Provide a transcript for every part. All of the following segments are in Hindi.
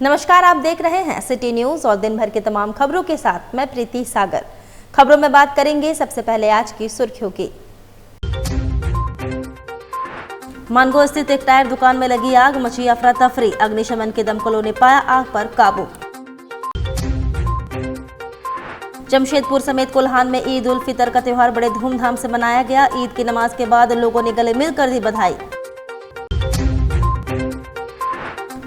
नमस्कार, आप देख रहे हैं सिटी न्यूज और दिन भर की तमाम खबरों के साथ मैं प्रीति सागर। खबरों में बात करेंगे सबसे पहले आज की सुर्खियों की। मानगो स्थित एक टायर दुकान में लगी आग, मची अफरा तफरी। अग्निशमन के दमकलों ने पाया आग पर काबू। जमशेदपुर समेत कोल्हान में ईद उल फितर का त्योहार बड़े धूमधाम से मनाया गया। ईद की नमाज के बाद लोगों ने गले मिलकर दी बधाई।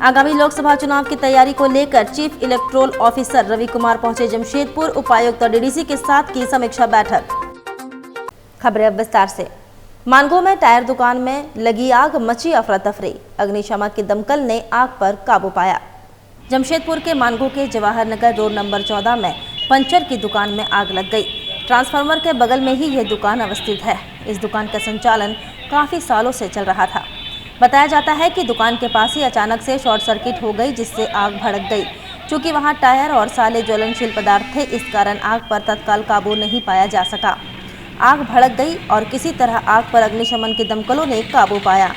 आगामी लोकसभा चुनाव की तैयारी को लेकर chief electoral officer Ravi Kumar पहुंचे जमशेदपुर। उपायुक्त और डीडीसी के साथ की समीक्षा बैठक। खबरें अब विस्तार से। मानगो में टायर दुकान में लगी आग, मची अफरा तफरी। अग्निशमन के दमकल ने आग पर काबू पाया। जमशेदपुर के मानगो के जवाहर नगर रोड नंबर 14 में पंचर की दुकान में आग लग गई। ट्रांसफार्मर के बगल में ही यह दुकान अवस्थित है। इस दुकान का संचालन काफी सालों से चल रहा था। बताया जाता है कि दुकान के पास ही अचानक से शॉर्ट सर्किट हो गई, जिससे आग भड़क गई। चूंकि वहां टायर और साले ज्वलनशील पदार्थ थे, इस कारण आग पर तत्काल काबू नहीं पाया जा सका। आग भड़क गई और किसी तरह आग पर अग्निशमन के दमकलों ने काबू पाया।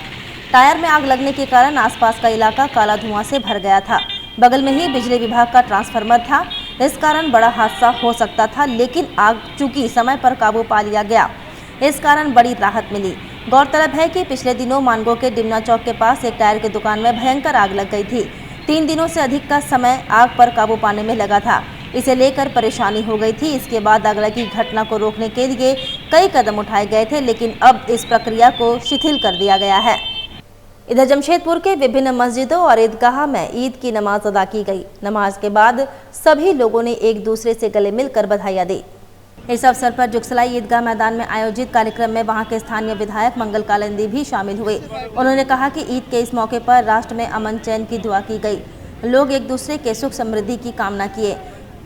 टायर में आग लगने के कारण आसपास का इलाका काला धुआं से भर गया था। बगल में ही बिजली विभाग का ट्रांसफार्मर था, इस कारण बड़ा हादसा हो सकता था, लेकिन आग चूंकि समय पर काबू पा लिया गया, इस कारण बड़ी राहत मिली। गौरतलब है कि पिछले दिनों मानगो के डिमना चौक के पास एक टायर की दुकान में भयंकर आग लग गई थी। 3 दिनों से अधिक का समय आग पर काबू पाने में लगा था। इसे लेकर परेशानी हो गई थी। इसके बाद आग की घटना को रोकने के लिए कई कदम उठाए गए थे, लेकिन अब इस प्रक्रिया को शिथिल कर दिया गया है। इधर जमशेदपुर के विभिन्न मस्जिदों और ईदगाह में ईद की नमाज अदा की गई। नमाज के बाद सभी लोगों ने एक दूसरे से गले मिलकर बधाइयां दी। इस अवसर पर जुगसलाई ईदगाह मैदान में आयोजित कार्यक्रम में वहां के स्थानीय विधायक मंगल कालिंदी भी शामिल हुए। उन्होंने कहा कि ईद के इस मौके पर राष्ट्र में अमन चैन की दुआ की गई। लोग एक दूसरे के सुख समृद्धि की कामना किए।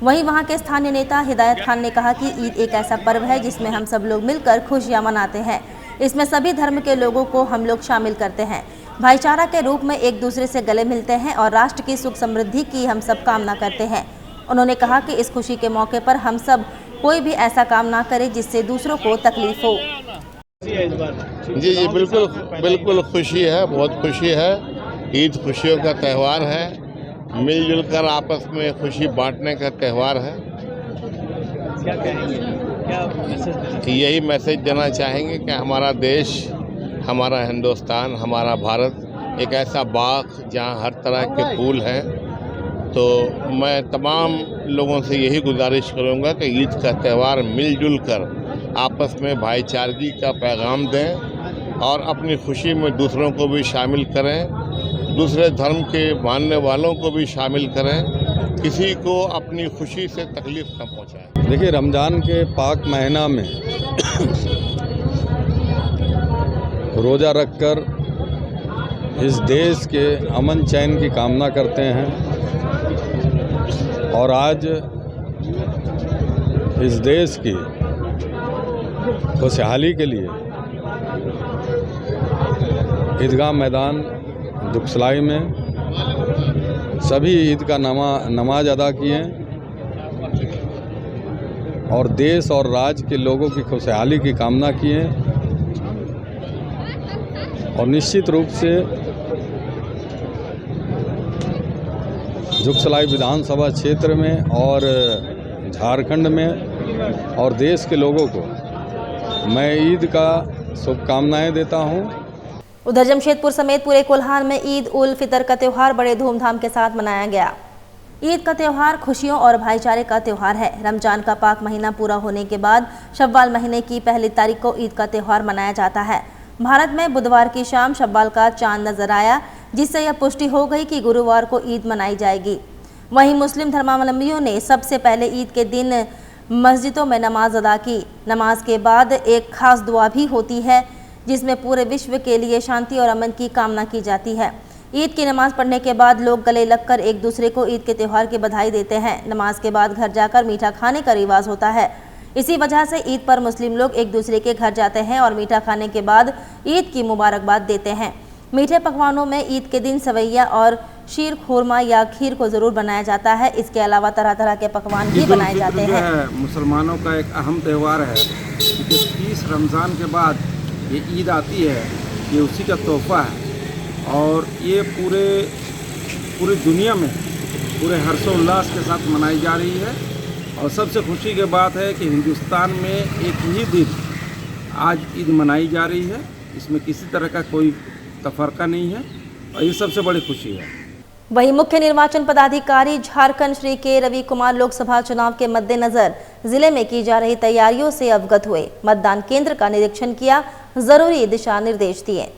वहीं वहां के स्थानीय नेता हिदायत खान ने कहा कि ईद एक ऐसा पर्व है जिसमें हम सब लोग मिलकर खुशियां मनाते हैं। इसमें सभी धर्म के लोगों को हम लोग शामिल करते हैं। भाईचारा के रूप में एक दूसरे से गले मिलते हैं और राष्ट्र की सुख समृद्धि की हम सब कामना करते हैं। उन्होंने कहा कि इस खुशी के मौके पर हम सब कोई भी ऐसा काम ना करे जिससे दूसरों को तकलीफ हो। जी बिल्कुल खुशी है, बहुत खुशी है। ईद खुशियों का त्यौहार है, मिलजुल कर आपस में खुशी बांटने का त्यौहार है। क्या कहेंगे, क्या मैसेज? यही मैसेज देना चाहेंगे कि हमारा देश, हमारा हिंदुस्तान, हमारा भारत एक ऐसा बाग जहाँ हर तरह के फूल हैं। तो मैं तमाम लोगों से यही गुजारिश करूंगा कि ईद का त्यौहार मिलजुल कर आपस में भाईचारगी का पैगाम दें और अपनी खुशी में दूसरों को भी शामिल करें, दूसरे धर्म के मानने वालों को भी शामिल करें, किसी को अपनी खुशी से तकलीफ न पहुंचाएं। देखिए, रमज़ान के पाक महीना में रोज़ा रखकर इस देश के अमन चैन की कामना करते हैं और आज इस देश की खुशहाली के लिए ईदगाह मैदान जुगसलाई में सभी ईद का नमाज अदा किए और देश और राज्य के लोगों की खुशहाली की कामना किए। और निश्चित रूप से जुगसलाई विधानसभा क्षेत्र में और झारखंड में और देश के लोगों को मैं ईद का शुभकामनाएं देता हूं। उधर जमशेदपुर समेत पूरे कोल्हान में ईद उल फितर का त्योहार बड़े धूमधाम के साथ मनाया गया। ईद का त्योहार खुशियों और भाईचारे का त्योहार है। रमजान का पाक महीना पूरा होने के बाद शव्वाल महीने की पहली तारीख को ईद का त्योहार मनाया जाता है। भारत में बुधवार की शाम शव्वाल का चांद नजर आया, जिससे यह पुष्टि हो गई कि गुरुवार को ईद मनाई जाएगी। वहीं मुस्लिम धर्मावलंबियों ने सबसे पहले ईद के दिन मस्जिदों में नमाज अदा की। नमाज के बाद एक खास दुआ भी होती है, जिसमें पूरे विश्व के लिए शांति और अमन की कामना की जाती है। ईद की नमाज पढ़ने के बाद लोग गले लगकर एक दूसरे को ईद के त्यौहार की बधाई देते हैं। नमाज के बाद घर जाकर मीठा खाने का रिवाज होता है। इसी वजह से ईद पर मुस्लिम लोग एक दूसरे के घर जाते हैं और मीठा खाने के बाद ईद की मुबारकबाद देते हैं। मीठे पकवानों में ईद के दिन सवैया और शीर खुरमा या खीर को जरूर बनाया जाता है। इसके अलावा तरह तरह के पकवान भी बनाए जाते हैं। मुसलमानों का एक अहम त्यौहार है, क्योंकि 30 रमज़ान के बाद ये ईद आती है, ये उसी का तोहफा है और ये पूरी दुनिया में पूरे हर्षोल्लास के साथ मनाई जा रही है। और सबसे खुशी की बात है कि हिंदुस्तान में एक ही दिन आज ईद मनाई जा रही है, इसमें किसी तरह का कोई तफरका नहीं है और ये सबसे बड़ी खुशी है। वहीं मुख्य निर्वाचन पदाधिकारी झारखंड श्री के रवि कुमार लोकसभा चुनाव के मद्देनजर जिले में की जा रही तैयारियों से अवगत हुए, मतदान केंद्र का निरीक्षण किया, जरूरी दिशा निर्देश दिए।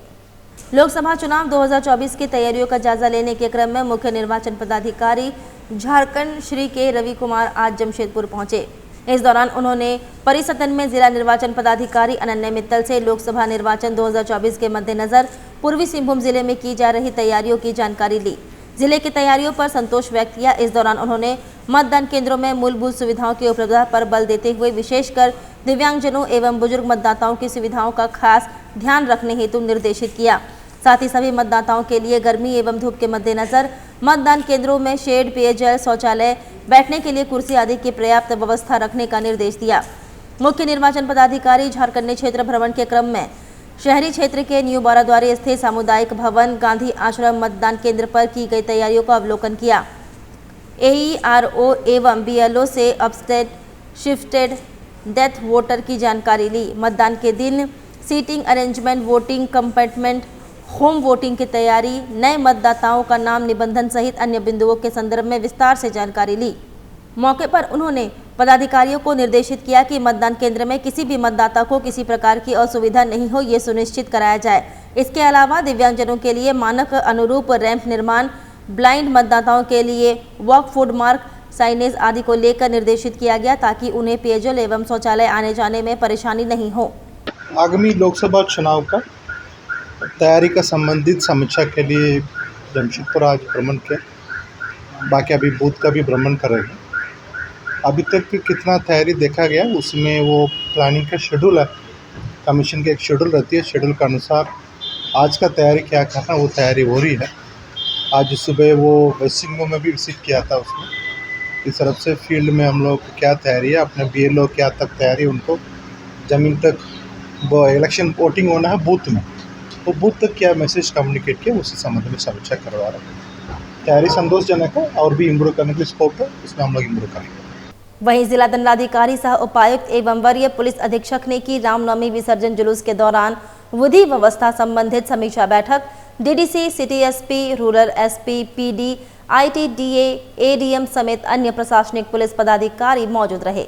लोकसभा चुनाव 2024 की तैयारियों का जायजा लेने के क्रम में मुख्य निर्वाचन पदाधिकारी झारखंड श्री के रवि कुमार आज जमशेदपुर पहुंचे। इस दौरान उन्होंने परिसदन में जिला निर्वाचन पदाधिकारी अनन्या मित्तल से लोकसभा निर्वाचन 2024 के मद्देनजर पूर्वी सिंहभूम जिले में की जा रही तैयारियों की जानकारी ली। जिले की तैयारियों पर संतोष व्यक्त किया। इस दौरान उन्होंने मतदान केंद्रों में मूलभूत सुविधाओं की उपलब्धता पर बल देते हुए विशेषकर दिव्यांगजनों एवं बुजुर्ग मतदाताओं की सुविधाओं का खास ध्यान रखने हेतु निर्देशित किया। साथ ही सभी मतदाताओं के लिए गर्मी एवं धूप के मद्देनजर मतदान केंद्रों में शेड, पेयजल, शौचालय, बैठने के लिए कुर्सी आदि की पर्याप्त व्यवस्था रखने का निर्देश दिया। मुख्य निर्वाचन पदाधिकारी झारखंड ने क्षेत्र भ्रमण के क्रम में शहरी क्षेत्र के न्यू बाराद्वारी स्थित सामुदायिक भवन गांधी आश्रम मतदान केंद्र पर की गई तैयारियों का अवलोकन किया। AERO एवं BLO से अपस्टेट शिफ्टेड डेथ वोटर की जानकारी ली। मतदान के दिन seating arrangement, voting compartment, home voting की तैयारी, नए मतदाताओं का नाम निबंधन सहित अन्य बिंदुओं के संदर्भ में विस्तार से जानकारी ली। मौके पर उन्होंने पदाधिकारियों को निर्देशित किया कि मतदान केंद्र में किसी भी मतदाता को किसी प्रकार की असुविधा नहीं हो, ये सुनिश्चित कराया जाए। इसके अलावा दिव्यांगजनों के लिए मानक अनुरूप रैंप निर्माण, ब्लाइंड मतदाताओं के लिए वॉक फूड मार्क, साइनेज आदि को लेकर निर्देशित किया गया ताकि उन्हें पेयजल एवं शौचालय आने जाने में परेशानी नहीं हो। आगामी लोकसभा चुनाव का तैयारी का संबंधित समीक्षा के लिए जमशेदपुर आज भ्रमण किया, बाकी अभी बूथ का भी भ्रमण करेंगे। अभी तक कितना तैयारी देखा गया, उसमें वो प्लानिंग का शेड्यूल है, कमीशन की एक शेड्यूल रहती है, शेड्यूल के अनुसार आज का तैयारी क्या करना वो तैयारी हो रही है। आज सुबह वो वेस्ट सिंहभूम में भी विजिट किया था, उसमें इस तरफ से फील्ड में हम लोग क्या तैयारी है, अपने BLO क्या तक तैयारी, उनको ज़मीन तक वो इलेक्शन वोटिंग होना है बूथ में, तो बूथ तक क्या मैसेज कम्युनिकेट किया उसी संबंध में समीक्षा करवा रहे हैं। तैयारी संतोषजनक है और भी इम्प्रूव करने के स्कोप है, उसमें हम लोग इम्प्रूव करेंगे। वहीं जिला दंडाधिकारी सह उपायुक्त एवं वरीय पुलिस अधीक्षक ने की रामनवमी विसर्जन जुलूस के दौरान विधि व्यवस्था संबंधित समीक्षा बैठक। DDC, city SP, rural SP, PD, ITDA, ADM समेत अन्य प्रशासनिक पुलिस पदाधिकारी मौजूद रहे।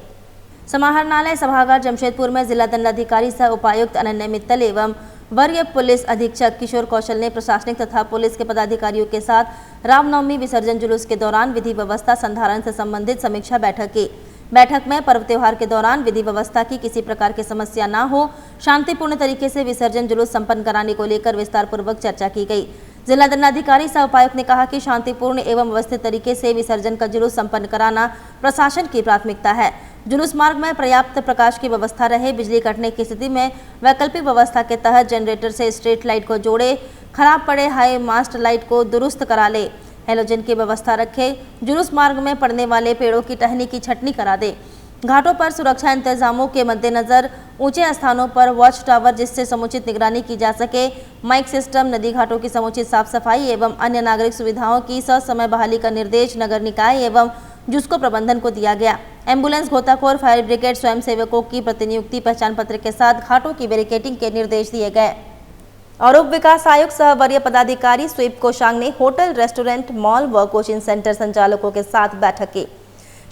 समाहरणालय सभागार जमशेदपुर में जिला दंडाधिकारी सह उपायुक्त अनन्या मित्तल एवं वरीय पुलिस अधीक्षक किशोर कौशल ने प्रशासनिक तथा पुलिस के पदाधिकारियों के साथ रामनवमी विसर्जन जुलूस के दौरान विधि व्यवस्था संधारण से संबंधित समीक्षा बैठक की। बैठक में पर्व त्योहार के दौरान विधि व्यवस्था की किसी प्रकार की समस्या न हो, शांतिपूर्ण तरीके से विसर्जन जुलूस संपन्न कराने को लेकर विस्तार पूर्वक चर्चा की गई। जिला दंडाधिकारी सह उपायुक्त ने कहा कि शांतिपूर्ण एवं व्यवस्थित तरीके से विसर्जन का जुलूस संपन्न कराना प्रशासन की प्राथमिकता है। जुलूस मार्ग में पर्याप्त प्रकाश की व्यवस्था रहे, बिजली कटने की स्थिति में वैकल्पिक व्यवस्था के तहत जनरेटर से स्ट्रीट लाइट को जोड़े, खराब पड़े हाई मास्ट लाइट को दुरुस्त करा ले, हेलोजन की व्यवस्था रखे, जुलूस मार्ग में पड़ने वाले पेड़ों की टहनी की छटनी करा दे। घाटों पर सुरक्षा इंतजामों के मद्देनजर ऊंचे स्थानों पर वॉच टावर जिससे समुचित निगरानी की जा सके, माइक सिस्टम, नदी घाटों की समुचित साफ सफाई एवं अन्य नागरिक सुविधाओं की ससमय बहाली का निर्देश नगर निकाय एवं जुस्को प्रबंधन को दिया गया। एम्बुलेंस, गोताखोर, फायर ब्रिगेड, स्वयं सेवकों की प्रतिनियुक्ति पहचान पत्र के साथ घाटों की बैरिकेडिंग के निर्देश दिए गए। और उप विकास आयुक्त सह वरीय पदाधिकारी स्वीप कोशांग ने होटल, रेस्टोरेंट, मॉल व कोचिंग सेंटर संचालकों के साथ बैठक की।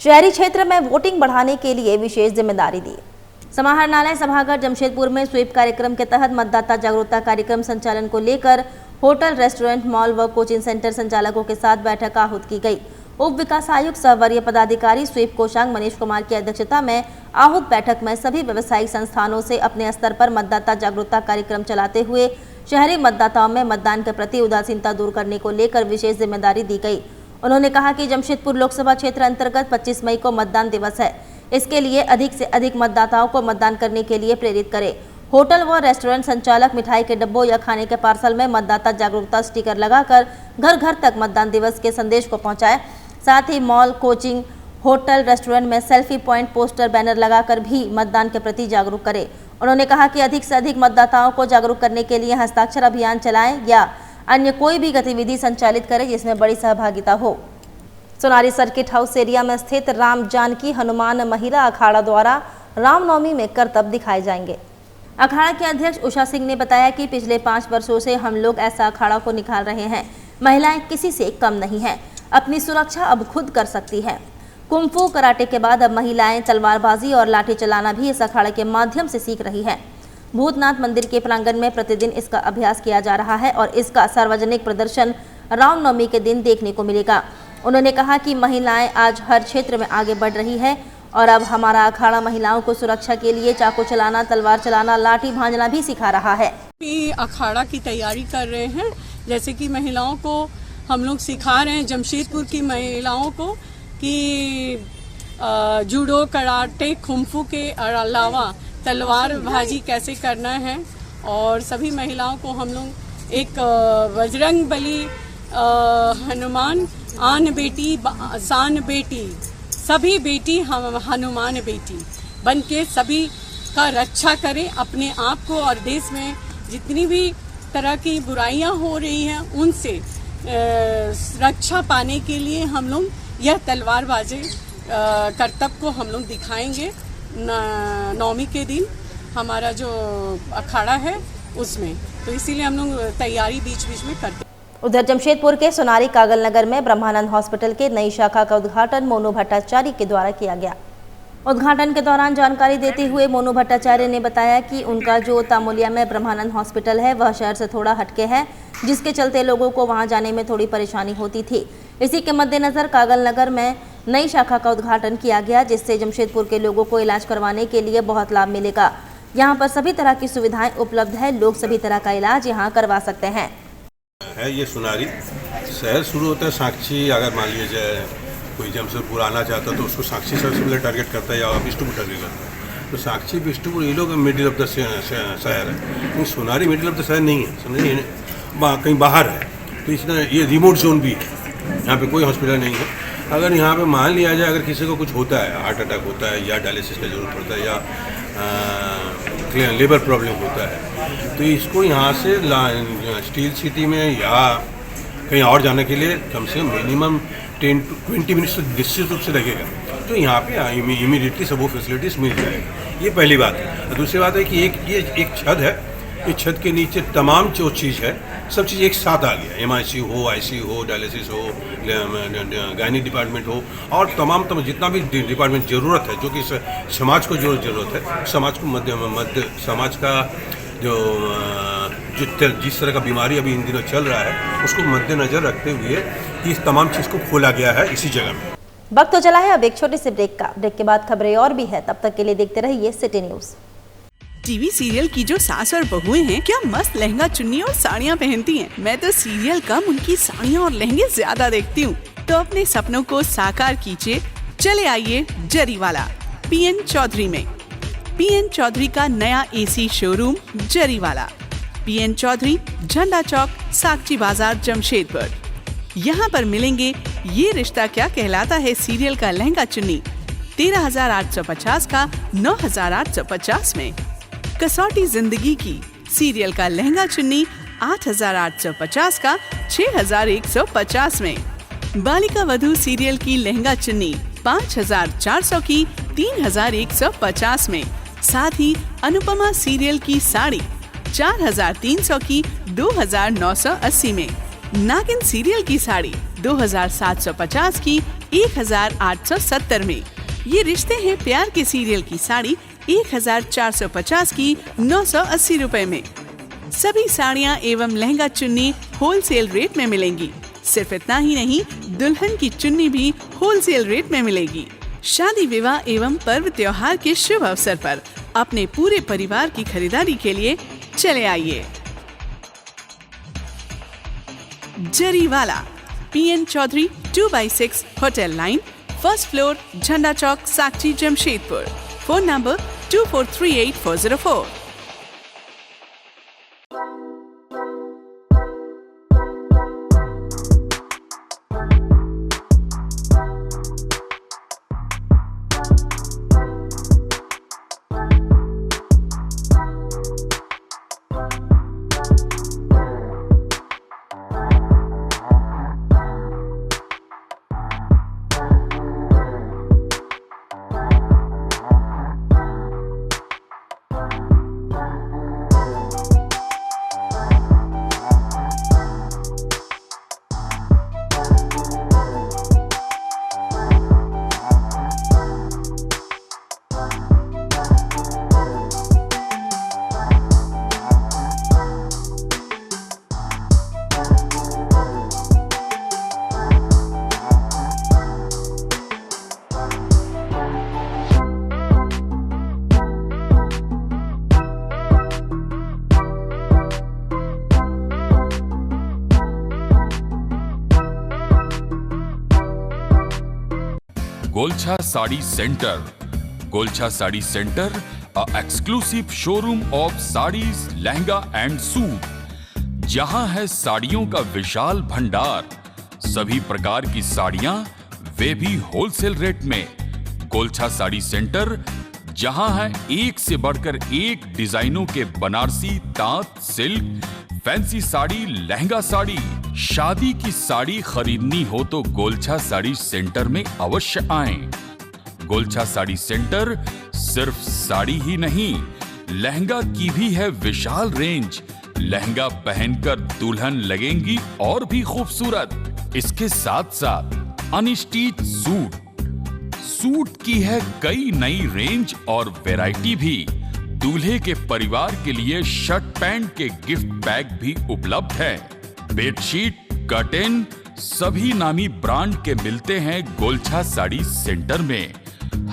शहरी क्षेत्र में वोटिंग बढ़ाने के लिए विशेष जिम्मेदारी दी। समाहरणालय सभागार जमशेदपुर में स्वीप कार्यक्रम के तहत मतदाता जागरूकता कार्यक्रम संचालन को लेकर होटल, रेस्टोरेंट, मॉल व कोचिंग सेंटर संचालकों के साथ बैठक आहूत की गई। उप विकास आयुक्त सह वरीय पदाधिकारी स्वीप कोशांग मनीष कुमार की अध्यक्षता में आहूत बैठक में सभी व्यवसायिक संस्थानों से अपने स्तर पर मतदाता जागरूकता कार्यक्रम चलाते हुए शहरी मतदाताओं में मतदान के प्रति उदासीनता दूर करने को लेकर विशेष जिम्मेदारी दी गई। उन्होंने कहा कि जमशेदपुर लोकसभा क्षेत्र अंतर्गत 25 मई को मतदान दिवस है। इसके लिए अधिक से अधिक मतदाताओं को मतदान करने के लिए प्रेरित करें। होटल व रेस्टोरेंट संचालक मिठाई के डब्बों या खाने के पार्सल में मतदाता जागरूकता स्टिकर लगाकर घर घर तक मतदान दिवस के संदेश को पहुंचाएं। साथ ही मॉल, कोचिंग, होटल, रेस्टोरेंट में सेल्फी पॉइंट, पोस्टर, बैनर लगाकर भी मतदान के प्रति जागरूक करें। उन्होंने कहा कि अधिक से अधिक मतदाताओं को जागरूक करने के लिए हस्ताक्षर अभियान चलाएं या अन्य कोई भी गतिविधि संचालित करें जिसमें बड़ी सहभागिता हो। सोनारी सर्किट हाउस एरिया में स्थित राम जानकी हनुमान महिला अखाड़ा द्वारा रामनवमी में करतब दिखाए जाएंगे। अखाड़ा के अध्यक्ष उषा सिंह ने बताया कि पिछले 5 वर्षों से हम लोग ऐसा अखाड़ा को निकाल रहे हैं। महिलाएं किसी से कम नहीं हैं, अपनी सुरक्षा अब खुद कर सकती है। कुंफू कराटे के बाद अब महिलाएं तलवारबाजी और लाठी चलाना भी इस अखाड़े के माध्यम से सीख रही है। भूतनाथ मंदिर के प्रांगण में प्रतिदिन इसका अभ्यास किया जा रहा है और इसका सार्वजनिक प्रदर्शन रामनवमी के दिन देखने को मिलेगा। उन्होंने कहा कि महिलाएं आज हर क्षेत्र में आगे बढ़ रही है और अब हमारा अखाड़ा महिलाओं को सुरक्षा के लिए चाकू चलाना, तलवार चलाना, लाठी भांजना भी सिखा रहा है। अखाड़ा की तैयारी कर रहे हैं, जैसे कि महिलाओं को हम लोग सिखा रहे हैं, जमशेदपुर की महिलाओं को कि जूडो, कराटे, कुंफू के अलावा तलवारबाजी कैसे करना है। और सभी महिलाओं को हम लोग एक बजरंग बली, हनुमान आन बेटी शान बेटी, सभी बेटी हम हनुमान बेटी बन के सभी का रक्षा करें अपने आप को, और देश में जितनी भी तरह की बुराइयां हो रही हैं उनसे रक्षा पाने के लिए हम लोग यह तलवारबाजी करतब को हम लोग दिखाएंगे। नवमी के दिन हमारा जो अखाड़ा है उसमें, तो इसीलिए हम लोग तैयारी बीच बीच में करते हैं। उधर जमशेदपुर के सोनारी कागल नगर में ब्रह्मानंद हॉस्पिटल के नई शाखा का उद्घाटन मोनू भट्टाचार्य के द्वारा किया गया। उद्घाटन के दौरान जानकारी देते हुए मोनू भट्टाचार्य ने बताया कि उनका जो तामुलिया में ब्रह्मानंद हॉस्पिटल है वह शहर से थोड़ा हटके है, जिसके चलते लोगों को वहां जाने में थोड़ी परेशानी होती थी। इसी के मद्देनजर कागल नगर में नई शाखा का उद्घाटन किया गया, जिससे जमशेदपुर के लोगों को इलाज करवाने के लिए बहुत लाभ मिलेगा। यहाँ पर सभी तरह की सुविधाएं उपलब्ध है, लोग सभी तरह का इलाज यहाँ करवा सकते हैं। ये सोनारी शहर शुरू होता है साक्षी, अगर मान लीजिए कोई जमशेदपुर आना चाहता है तो उसको साक्षी सबसे पहले टारगेट करता है या बिष्टुपुर टारगेट करता है। तो साक्षी, बिष्टुपुर ये लोग मिडिल ऑफ द शहर है, लेकिन सोनारी मिडिल ऑफ द शहर नहीं है, समझिए कहीं बाहर है। तो इसलिए ये रिमोट जोन भी है, यहाँ पे कोई हॉस्पिटल नहीं है। अगर यहाँ पे मान लिया जाए अगर किसी को कुछ होता है, हार्ट अटैक होता है या डायलिसिस का जरूरत पड़ता है या लेबर प्रॉब्लम होता है, तो इसको यहाँ से स्टील सिटी में या कहीं और जाने के लिए कम से कम मिनिमम 10 to 20 मिनट्स तो निश्चित रूप से लगेगा। तो यहाँ पे इमीडिएटली सब वो फैसिलिटीज़ मिल जाएगी। ये पहली बात है। दूसरी बात है कि ये एक छत है, इस छत के नीचे तमाम जो चीज़ है सब चीज़ एक साथ आ गया। MIC हो, IC हो, डायलिसिस हो, गायनी डिपार्टमेंट हो और तमाम जितना भी डिपार्टमेंट ज़रूरत है, जो कि समाज को जो ज़रूरत है, समाज को मध्य समाज का जो जिस तरह का बीमारी अभी इन दिनों चल रहा है उसको मद्देनजर रखते हुए इस तमाम चीज़ को खोला गया है इसी जगह में। वक्त तो चला है अब एक छोटे से ब्रेक का। ब्रेक के बाद खबरें और भी है, तब तक के लिए देखते रहिए सिटी न्यूज़। टीवी सीरियल की जो सास और बहुएं हैं, क्या मस्त लहंगा, चुन्नी और साड़ियाँ पहनती हैं। मैं तो सीरियल कम उनकी साड़ियाँ और लहंगे ज्यादा देखती हूँ। तो अपने सपनों को साकार कीजिए, चले आइए जरीवाला PN चौधरी में। PN चौधरी का नया AC showroom Zariwala, PN Chaudhary, Jhanda Chowk, साक्षी बाजार, जमशेदपुर। यहाँ पर मिलेंगे ये रिश्ता क्या कहलाता है सीरियल का लहंगा चुन्नी 13,850 का 9,850 में। कसौटी जिंदगी की सीरियल का लहंगा चुन्नी 8,850 का 6,150 में। बालिका वधू सीरियल की लहंगा चुन्नी 5,400 की 3,150 में। साथ ही अनुपमा सीरियल की साड़ी 4,300 की 2,980 में। नागिन सीरियल की साड़ी 2,750 की 1,870 में। ये रिश्ते हैं प्यार के सीरियल की साड़ी 1,450 की 980 रुपए में। सभी साड़ियाँ एवं लहंगा चुन्नी होलसेल रेट में मिलेंगी। सिर्फ इतना ही नहीं, दुल्हन की चुन्नी भी होलसेल रेट में मिलेगी। शादी विवाह एवं पर्व त्योहार के शुभ अवसर पर अपने पूरे परिवार की खरीदारी के लिए चले आइए Jariwala, PN Chaudhary 2/6 hotel line, first floor, Jhanda Chowk, Sakchi, Jamshedpur. Phone number 2438-404। Golchha sari centre. Golchha sari centre, a exclusive showroom of sarees, lehenga and suit, जहां है साड़ियों का विशाल भंडार। सभी प्रकार की साड़ियां, वे भी होलसेल रेट में। गोलछा साड़ी सेंटर, जहां है एक से बढ़कर एक डिजाइनों के बनारसी, तांत, सिल्क, फैंसी साड़ी, लहंगा साड़ी। शादी की साड़ी खरीदनी हो तो गोलछा साड़ी सेंटर में अवश्य आएं। गोलछा साड़ी सेंटर सिर्फ साड़ी ही नहीं, लहंगा की भी है विशाल रेंज। लहंगा पहनकर दुल्हन लगेंगी और भी खूबसूरत। इसके साथ साथ अनस्टिच सूट की है कई नई रेंज और वैरायटी भी। दूल्हे के परिवार के लिए शर्ट पैंट के गिफ्ट पैक भी उपलब्ध है। बेडशीट, कर्टेन सभी नामी ब्रांड के मिलते हैं गोलछा साड़ी सेंटर में।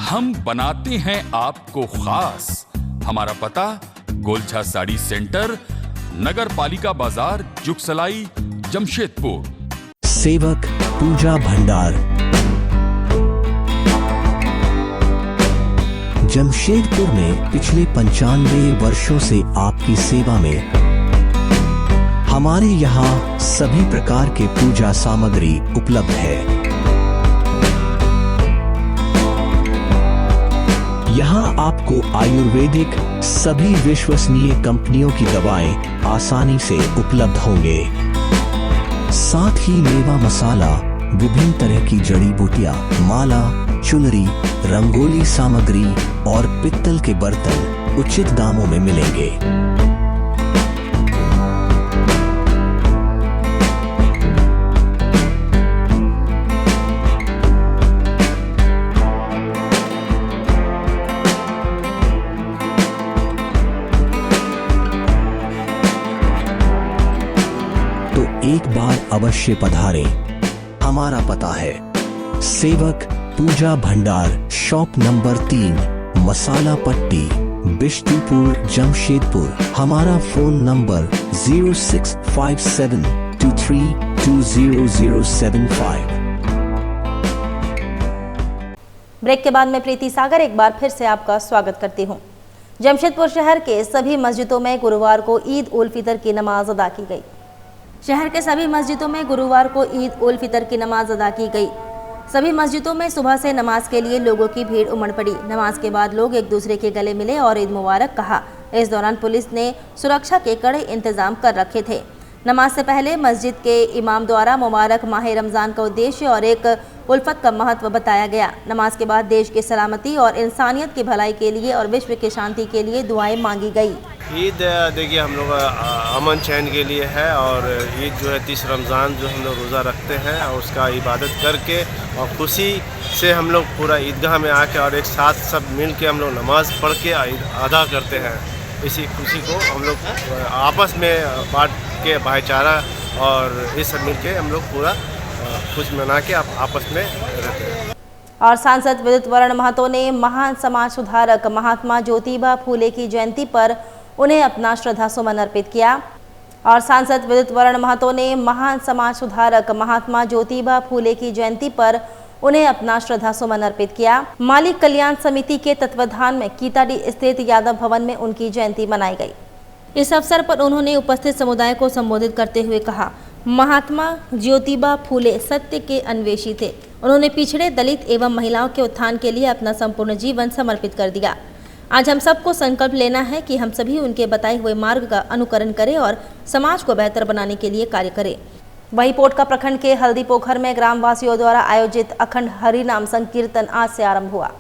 हम बनाते हैं आपको खास। हमारा पता गोलछा साड़ी सेंटर, नगर पालिका बाजार, जुगसलाई, जमशेदपुर। सेवक पूजा भंडार, जमशेदपुर में पिछले 95 वर्षों से आपकी सेवा में। हमारे यहाँ सभी प्रकार के पूजा सामग्री उपलब्ध है। यहाँ आपको आयुर्वेदिक सभी विश्वसनीय कंपनियों की दवाएं आसानी से उपलब्ध होंगे। साथ ही मेवा मसाला, विभिन्न तरह की जड़ी बूटियां, माला, चुनरी, रंगोली सामग्री और पित्तल के बर्तन उचित दामों में मिलेंगे। तो एक बार अवश्य पधारें। हमारा पता है सेवक पूजा भंडार, शॉप नंबर 3, मसाला पट्टी, बिष्टुपुर, जमशेदपुर। हमारा फोन नंबर 065723200075। ब्रेक के बाद मैं प्रीति सागर एक बार फिर से आपका स्वागत करती हूं। जमशेदपुर शहर के सभी मस्जिदों में गुरुवार को ईद उल फितर की नमाज अदा की गई। शहर के सभी मस्जिदों में गुरुवार को ईद उल फितर की नमाज अदा की गई। सभी मस्जिदों में सुबह से नमाज के लिए लोगों की भीड़ उमड़ पड़ी। नमाज के बाद लोग एक दूसरे के गले मिले और ईद मुबारक कहा। इस दौरान पुलिस ने सुरक्षा के कड़े इंतजाम कर रखे थे। नमाज से पहले मस्जिद के इमाम द्वारा मुबारक माह रमज़ान का उद्देश्य और एक उल्फत का महत्व बताया गया। नमाज के बाद देश की सलामती और इंसानियत की भलाई के लिए और विश्व की शांति के लिए दुआएं मांगी गई। ईद देखिए हम लोग अमन चैन के लिए है और ईद जो है 30 रमज़ान जो हम लोग रोज़ा रखते हैं और उसका इबादत करके और खुशी से हम लोग पूरा ईदगाह में आके और एक साथ सब मिल के हम लोग नमाज़ पढ़ के अदा करते हैं। इसी खुशी को हम लोग आपस में बांट के भाईचारा और ये सब मिल के हम लोग पूरा खुश मना के आपस में रहते हैं। और सांसद विद्युत वरण महतो ने महान समाज सुधारक महात्मा ज्योतिबा फूले की जयंती पर उन्हें अपना श्रद्धा सुमन अर्पित किया। और सांसद विद्युत वरण महतो ने महान समाज सुधारक महात्मा ज्योतिबा फूले की जयंती पर उन्हें अपना श्रद्धा सुमन अर्पित किया। मालिक कल्याण समिति के तत्वाधान में कीताडी स्थित यादव भवन में उनकी जयंती मनाई गई। इस अवसर पर उन्होंने उपस्थित समुदाय को संबोधित करते हुए कहा, महात्मा ज्योतिबा फूले सत्य के अन्वेषी थे। उन्होंने पिछड़े, दलित एवं महिलाओं के उत्थान के लिए अपना संपूर्ण जीवन समर्पित कर दिया। आज हम सबको संकल्प लेना है कि हम सभी उनके बताए हुए मार्ग का अनुकरण करें और समाज को बेहतर बनाने के लिए कार्य करें। वहीं पोटका प्रखंड के हल्दी पोखर में ग्रामवासियों द्वारा आयोजित अखंड हरिनाम संकीर्तन आज से आरंभ हुआ।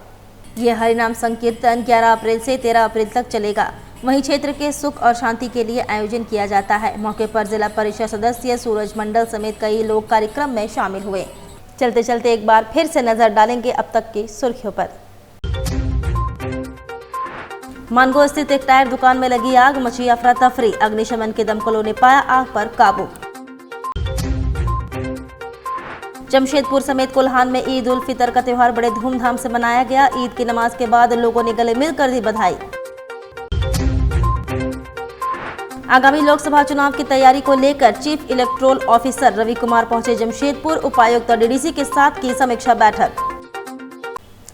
यह हरिनाम संकीर्तन 11 अप्रैल से 13 अप्रैल तक चलेगा। वहीं क्षेत्र के सुख और शांति के लिए आयोजन किया जाता है। मौके पर जिला परिषद सदस्य सूरज मंडल समेत कई लोग कार्यक्रम में शामिल हुए। चलते चलते एक बार फिर से नजर डालेंगे अब तक की सुर्खियों पर। मानगो स्थित एक टायर दुकान में लगी आग, मची अफरा तफरी। अग्निशमन के दमकलों ने पाया आग पर काबू। जमशेदपुर समेत कोल्हान में ईद उल फितर का त्योहार बड़े धूमधाम से मनाया गया। ईद की नमाज के बाद लोगों ने गले मिलकर दी बधाई। आगामी लोकसभा चुनाव की तैयारी को लेकर chief electoral officer Ravi Kumar पहुंचे जमशेदपुर। उपायुक्त और डीडीसी के साथ की समीक्षा बैठक।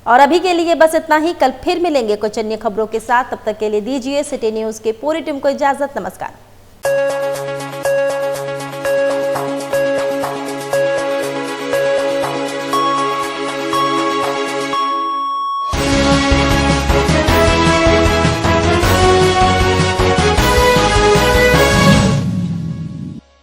और अभी के लिए बस इतना ही। कल फिर मिलेंगे कुछ अन्य खबरों के साथ। तब तक के लिए दीजिए सिटी न्यूज के पूरी टीम को इजाजत। नमस्कार।